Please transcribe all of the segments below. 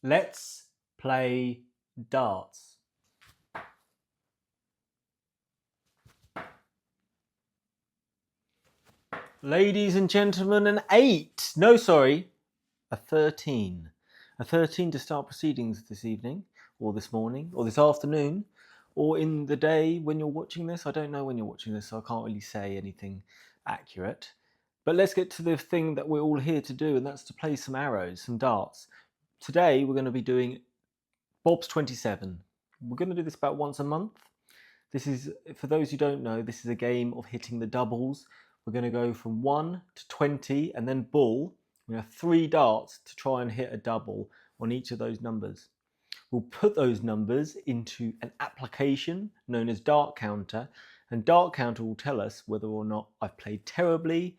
Let's play darts. Ladies and gentlemen, an 8. No, sorry, a 13. A 13 to start proceedings this evening, or this morning, or this afternoon, or in the day when you're watching this. I don't know when you're watching this, so I can't really say anything accurate. But let's get to the thing that we're all here to do, and that's to play some arrows, some darts. Today we're going to be doing Bob's 27. We're going to do this about once a month. This is, for those who don't know, this is a game of hitting the doubles. We're going to go from 1 to 20 and then bull. We have 3 darts to try and hit a double on each of those numbers. We'll put those numbers into an application known as DartCounter, and DartCounter will tell us whether or not I've played terribly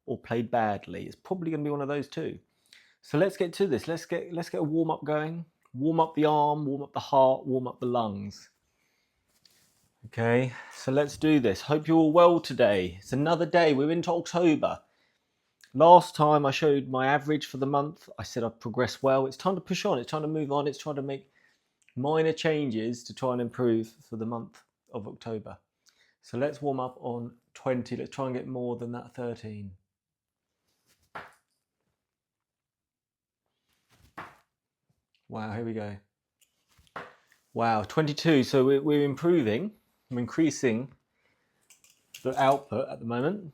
or played badly. It's probably going to be one of those two. So let's get to this. Let's get a warm-up going. Warm up the arm, warm up the heart, warm up the lungs. Okay, so let's do this. Hope you're all well today. It's another day. We're into October. Last time I showed my average for the month. I said I've progressed well. It's time to push on. It's time to move on. It's time to make minor changes to try and improve for the month of October. So let's warm up on 20. Let's try and get more than that 13. Wow, here we go. Wow, 22. So we're improving. I'm increasing the output at the moment,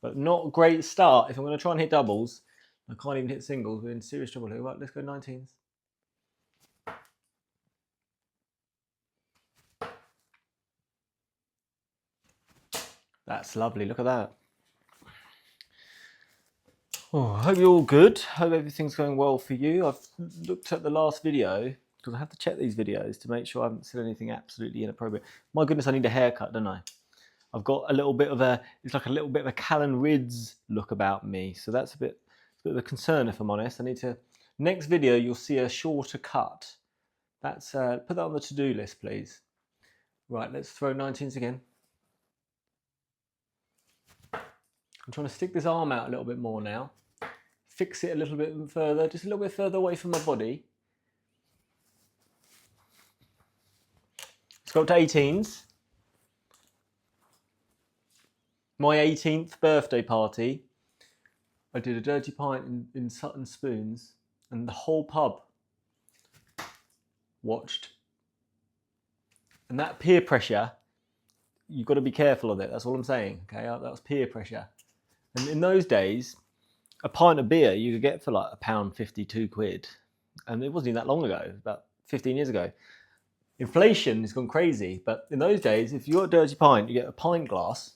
but not a great start. If I'm going to try and hit doubles, I can't even hit singles. We're in serious trouble here. Right, let's go 19s. That's lovely. Look at that. Oh, I hope you're all good. Hope everything's going well for you. I've looked at the last video because I have to check these videos to make sure I haven't said anything absolutely inappropriate. My goodness, I need a haircut, don't I? I've got a little bit of it's like a little bit of a Callan Ridds look about me. So that's a bit of a concern, if I'm honest. I need to, next video, you'll see a shorter cut. That's, put that on the to-do list, please. Right, let's throw 19s again. I'm trying to stick this arm out a little bit more now. Fix it a little bit further, just a little bit further away from my body. Let's go up to 18s. My 18th birthday party, I did a dirty pint in Sutton Spoons, and the whole pub watched. And that peer pressure, you've got to be careful of it. That's all I'm saying. Okay, that was peer pressure. And in those days, a pint of beer you could get for like £1.50, £2. And it wasn't even that long ago, about 15 years ago. Inflation has gone crazy, but in those days, if you got a dirty pint, you get a pint glass,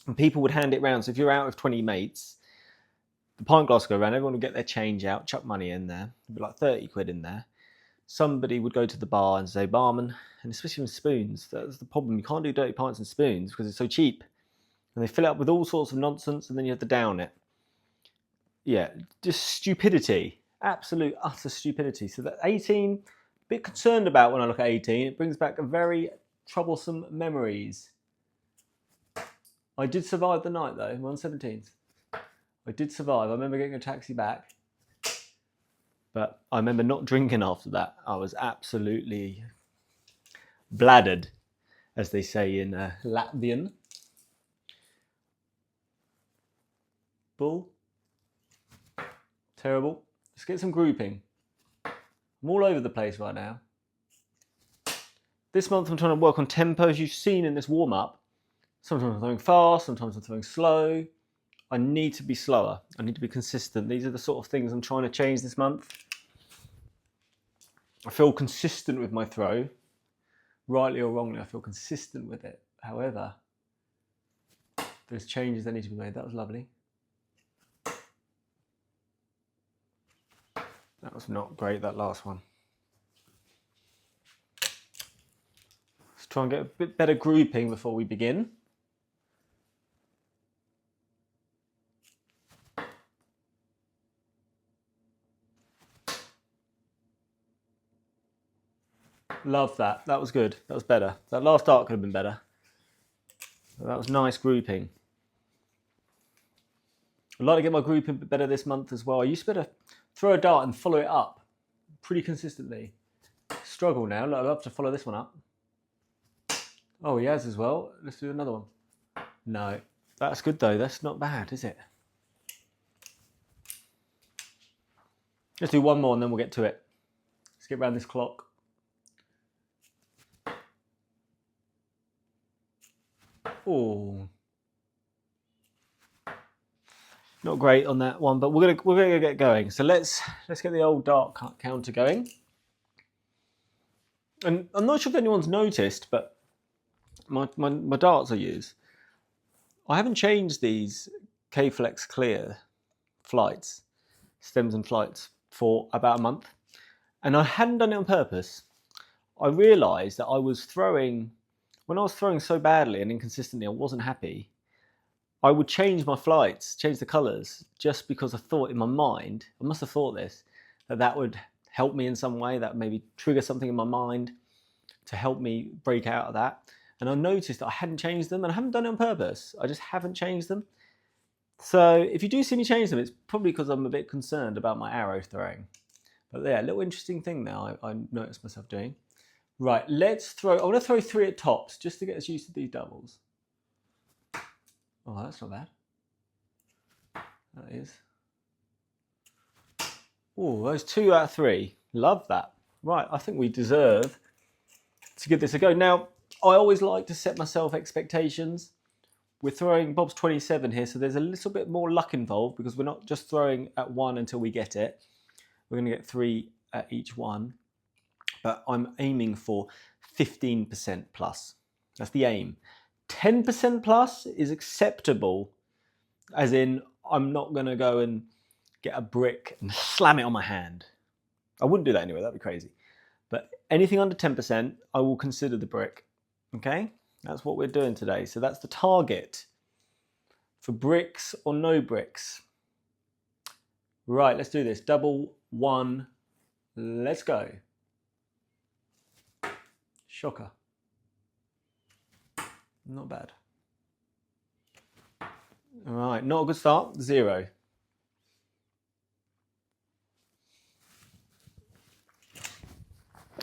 and people would hand it round. So if you're out with 20 mates, the pint glass would go around, everyone would get their change out, chuck money in there, it'd be like £30 in there. Somebody would go to the bar and say, barman, and especially with spoons, that's the problem. You can't do dirty pints and spoons because it's so cheap. And they fill it up with all sorts of nonsense, and then you have to down it. Yeah, just stupidity. Absolute, utter stupidity. So that 18, a bit concerned about when I look at 18. It brings back a very troublesome memories. I did survive the night though, I'm on 17s. I did survive. I remember getting a taxi back. But I remember not drinking after that. I was absolutely bladdered, as they say in Latvian. Bull. Terrible. Let's get some grouping. I'm all over the place right now. This month I'm trying to work on tempo, as you've seen in this warm-up. Sometimes I'm throwing fast, sometimes I'm throwing slow. I need to be slower. I need to be consistent. These are the sort of things I'm trying to change this month. I feel consistent with my throw. Rightly or wrongly, I feel consistent with it. However, there's changes that need to be made. That was lovely. That was not great, that last one. Let's try and get a bit better grouping before we begin. Love that. That was good. That was better. That last dart could have been better. That was nice grouping. I'd like to get my grouping better this month as well. I used to be able to throw a dart and follow it up pretty consistently. Struggle now. Look, I'd love to follow this one up. Oh, he has as well. Let's do another one. No, that's good though. That's not bad, is it? Let's do one more and then we'll get to it. Let's get around this clock. Oh, not great on that one, but we're gonna get going. So let's get the old DartCounter going. And I'm not sure if anyone's noticed, but my darts I use, I haven't changed these K-Flex Clear flights, stems and flights, for about a month. And I hadn't done it on purpose. I realised that I was throwing, when I was throwing so badly and inconsistently, I wasn't happy. I would change my flights, change the colours, just because I thought in my mind, I must have thought this, that would help me in some way, that maybe trigger something in my mind to help me break out of that. And I noticed that I hadn't changed them, and I haven't done it on purpose. I just haven't changed them. So if you do see me change them, it's probably because I'm a bit concerned about my arrow throwing. But yeah, a little interesting thing now I noticed myself doing. Right, let's throw, I want to throw 3 at tops just to get us used to these doubles. Oh, that's not bad. That is. Oh, those 2 out of 3. Love that. Right, I think we deserve to give this a go. Now, I always like to set myself expectations. We're throwing Bob's 27 here, so there's a little bit more luck involved because we're not just throwing at 1 until we get it. We're going to get 3 at each one. But I'm aiming for 15% plus. That's the aim. 10% plus is acceptable, as in I'm not going to go and get a brick and slam it on my hand. I wouldn't do that anyway, that'd be crazy. But anything under 10%, I will consider the brick. Okay? That's what we're doing today. So that's the target for bricks or no bricks. Right, let's do this. Double 1. Let's go. Shocker. Not bad. All right, not a good start. 0.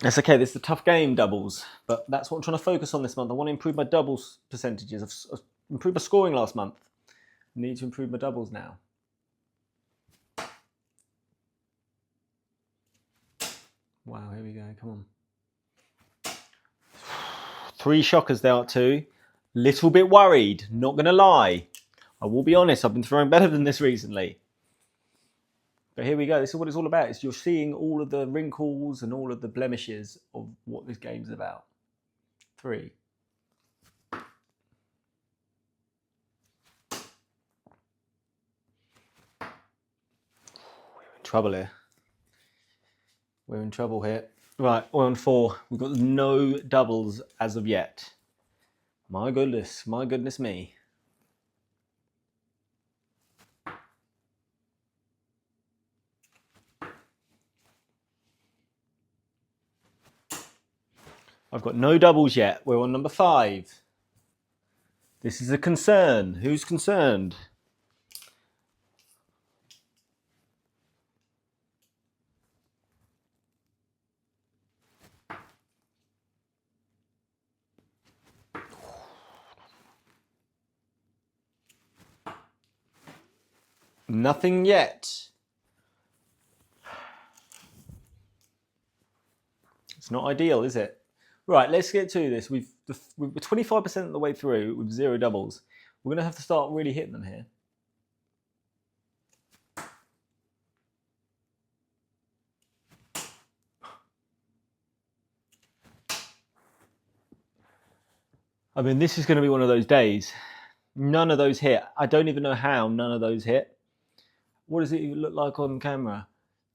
That's okay, this is a tough game, doubles, but that's what I'm trying to focus on this month. I want to improve my doubles percentages. I've improved my scoring last month. I need to improve my doubles now. Wow, here we go, come on. 3 shockers there are 2. Little bit worried, not going to lie. I will be honest, I've been throwing better than this recently. But here we go, this is what it's all about. You're seeing all of the wrinkles and all of the blemishes of what this game's about. 3. We're in trouble here. We're in trouble here. Right, we're on 4. We've got no doubles as of yet. My goodness me. I've got no doubles yet. We're on number 5. This is a concern. Who's concerned? Nothing yet. It's not ideal, is it? Right, let's get to this. We're 25% of the way through with 0 doubles. We're going to have to start really hitting them here. I mean, this is going to be one of those days. None of those hit. I don't even know how none of those hit. What does it look like on camera?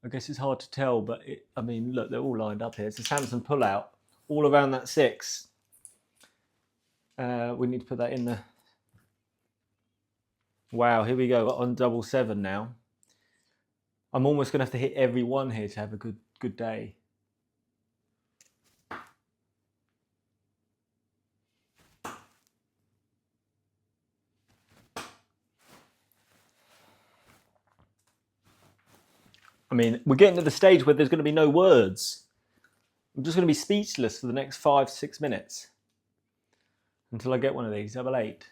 I guess it's hard to tell, but I mean, look, they're all lined up here. It's a Samson pullout all around that 6. We need to put that in there. Wow, here we go on double 7 now. I'm almost going to have to hit every one here to have a good day. I mean, we're getting to the stage where there's going to be no words. I'm just going to be speechless for the next 5-6 minutes until I get one of these. Double 8.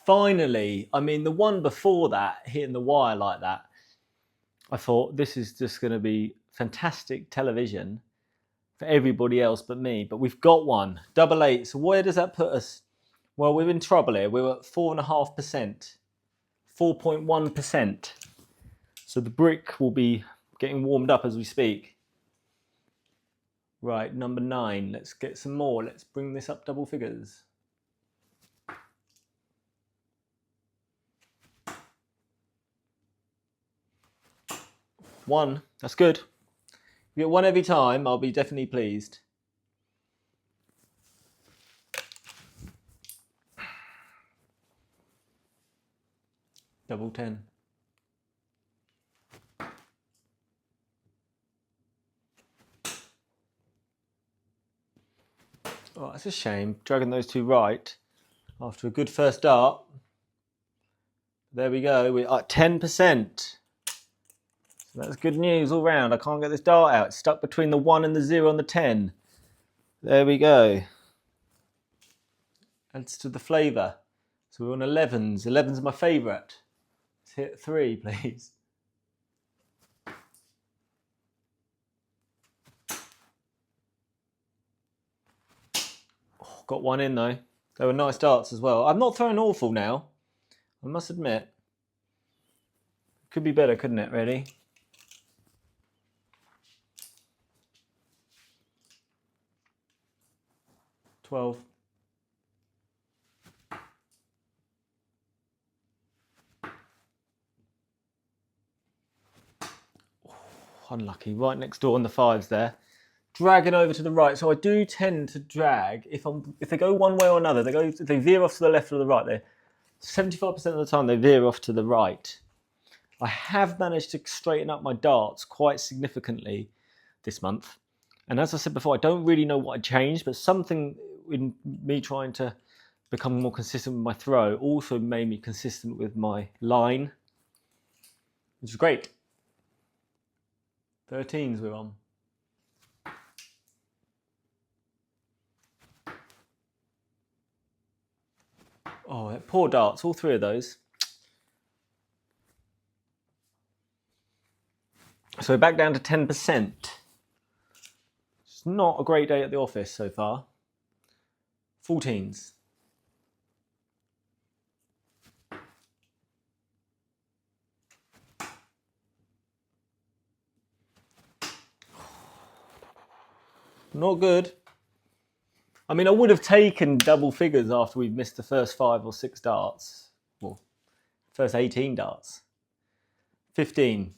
Finally, I mean, the one before that, hitting the wire like that, I thought this is just going to be fantastic television for everybody else but me. But we've got one. Double 8. So where does that put us? Well, we're in trouble here. We're at 4.5%. 4.1%. So the brick will be getting warmed up as we speak. Right, number 9. Let's get some more. Let's bring this up double figures. 1. That's good. If you get 1 every time, I'll be definitely pleased. Double 10. Oh, that's a shame. Dragging those two right after a good first dart. There we go. We're at 10%. So that's good news all round. I can't get this dart out. It's stuck between the 1 and the 0 and the 10. There we go. Adds to the flavour. So we're on 11s. 11's my favourite. Let's hit 3, please. Oh, got 1 in though. They were nice darts as well. I'm not throwing awful now, I must admit. Could be better, couldn't it, really? $12. Unlucky, right next door on the 5s there. Dragging over to the right. So I do tend to drag if they go one way or another. They veer off to the left or the right. There, 75% of the time they veer off to the right. I have managed to straighten up my darts quite significantly this month. And as I said before, I don't really know what I changed, but something in me trying to become more consistent with my throw also made me consistent with my line, which is great. 13s we're on. Oh, poor darts, all 3 of those. So we're back down to 10%. It's not a great day at the office so far. 14s. Not good. I mean, I would have taken double figures after we've missed the first 5 or 6 darts. Well, first 18 darts. 15.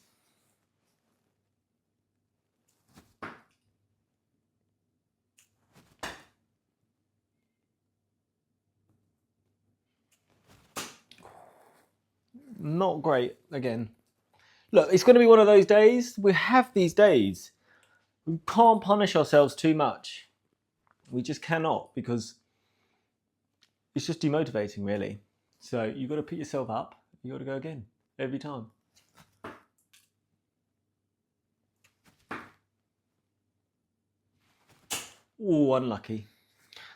Not great again. Look, it's going to be one of those days. We have these days. We can't punish ourselves too much. We just cannot, because it's just demotivating, really. So you've got to pick yourself up. You've got to go again every time. Oh, unlucky.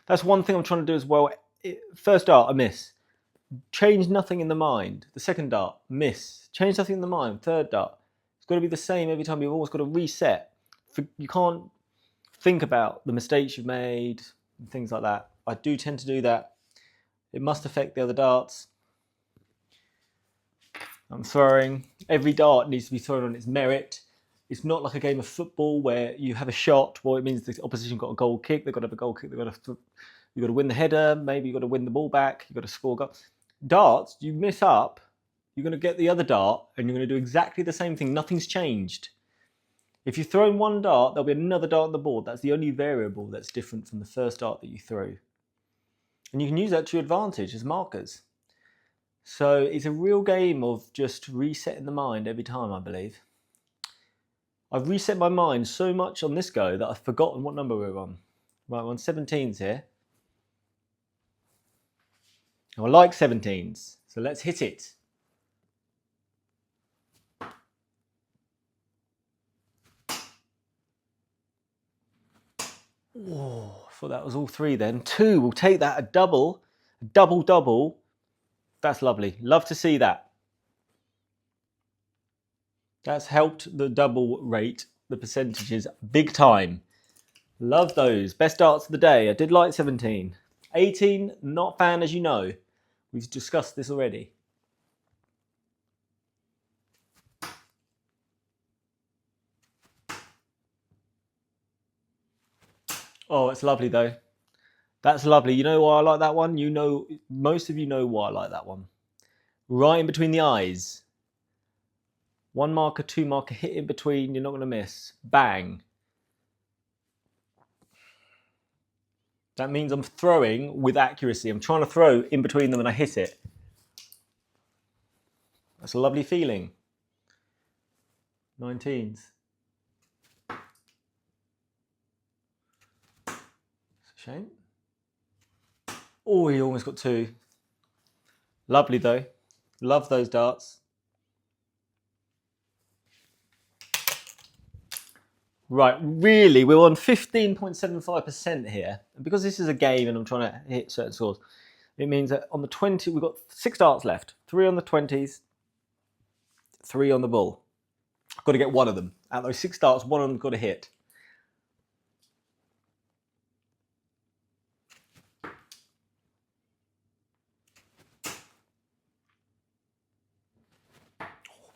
That's one thing I'm trying to do as well. First dart, I miss. Change nothing in the mind. The second dart, miss. Change nothing in the mind. Third dart. It's got to be the same every time. You've always got to reset. You can't think about the mistakes you've made and things like that. I do tend to do that. It must affect the other darts. I'm throwing. Every dart needs to be thrown on its merit. It's not like a game of football where you have a shot. Well, it means the opposition got a goal kick. They've got to have a goal kick. You've got to win the header. Maybe you've got to win the ball back. You've got to score a goal. Darts, you miss up, you're going to get the other dart and you're going to do exactly the same thing. Nothing's changed. If you throw in one dart, there'll be another dart on the board. That's the only variable that's different from the first dart that you threw. And you can use that to your advantage as markers. So it's a real game of just resetting the mind every time, I believe. I've reset my mind so much on this go that I've forgotten what number we're on. Right, we're on 17s here. I like 17s, so let's hit it. Oh, I thought that was all 3 then. 2, we'll take that, a double, double. That's lovely. Love to see that. That's helped the double rate, the percentages, big time. Love those. Best darts of the day. I did like 17. 18, not fan, as you know. We've discussed this already. Oh, it's lovely though. That's lovely. You know why I like that one? You know, most of you know why I like that one. Right in between the eyes. 1 marker, 2 marker, hit in between. You're not going to miss. Bang. That means I'm throwing with accuracy. I'm trying to throw in between them and I hit it. That's a lovely feeling. 19s. It's a shame. Oh, he almost got 2. Lovely though. Love those darts. Right, really, we're on 15.75% here. And because this is a game and I'm trying to hit certain scores, it means that on the 20, we've got 6 darts left. 3 on the 20s, 3 on the bull. I've got to get 1 of them. Out of those 6 darts, 1 of them's got to hit.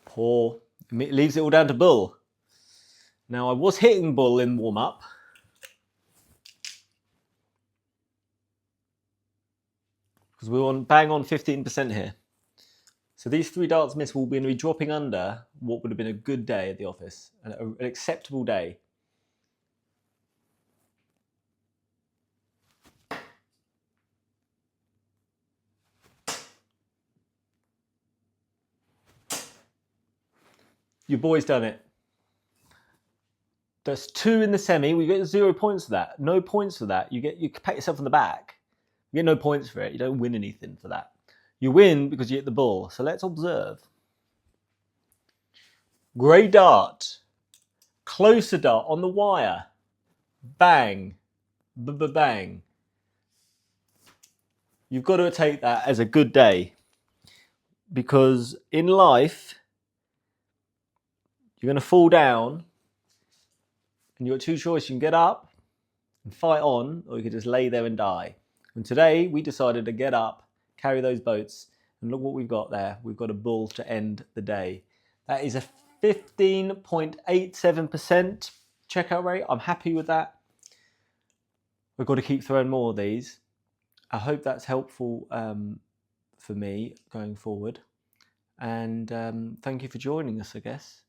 Poor. It leaves it all down to bull. Now, I was hitting bull in warm-up. Because we're on bang on 15% here. So these 3 darts missed will be dropping under what would have been a good day at the office, an acceptable day. Your boy's done it. There's 2 in the semi. We get 0 points for that. No points for that. You pat yourself on the back. You get no points for it. You don't win anything for that. You win because you hit the ball. So let's observe. Grey dart. Closer dart on the wire. Bang. Bang. You've got to take that as a good day. Because in life, you're going to fall down. And you've got 2 choices. You can get up and fight on, or you can just lay there and die. And today, we decided to get up, carry those boats, and look what we've got there. We've got a bull to end the day. That is a 15.87% checkout rate. I'm happy with that. We've got to keep throwing more of these. I hope that's helpful for me going forward. And thank you for joining us, I guess.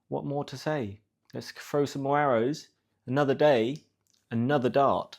What more to say? Let's throw some more arrows. Another day, another dart.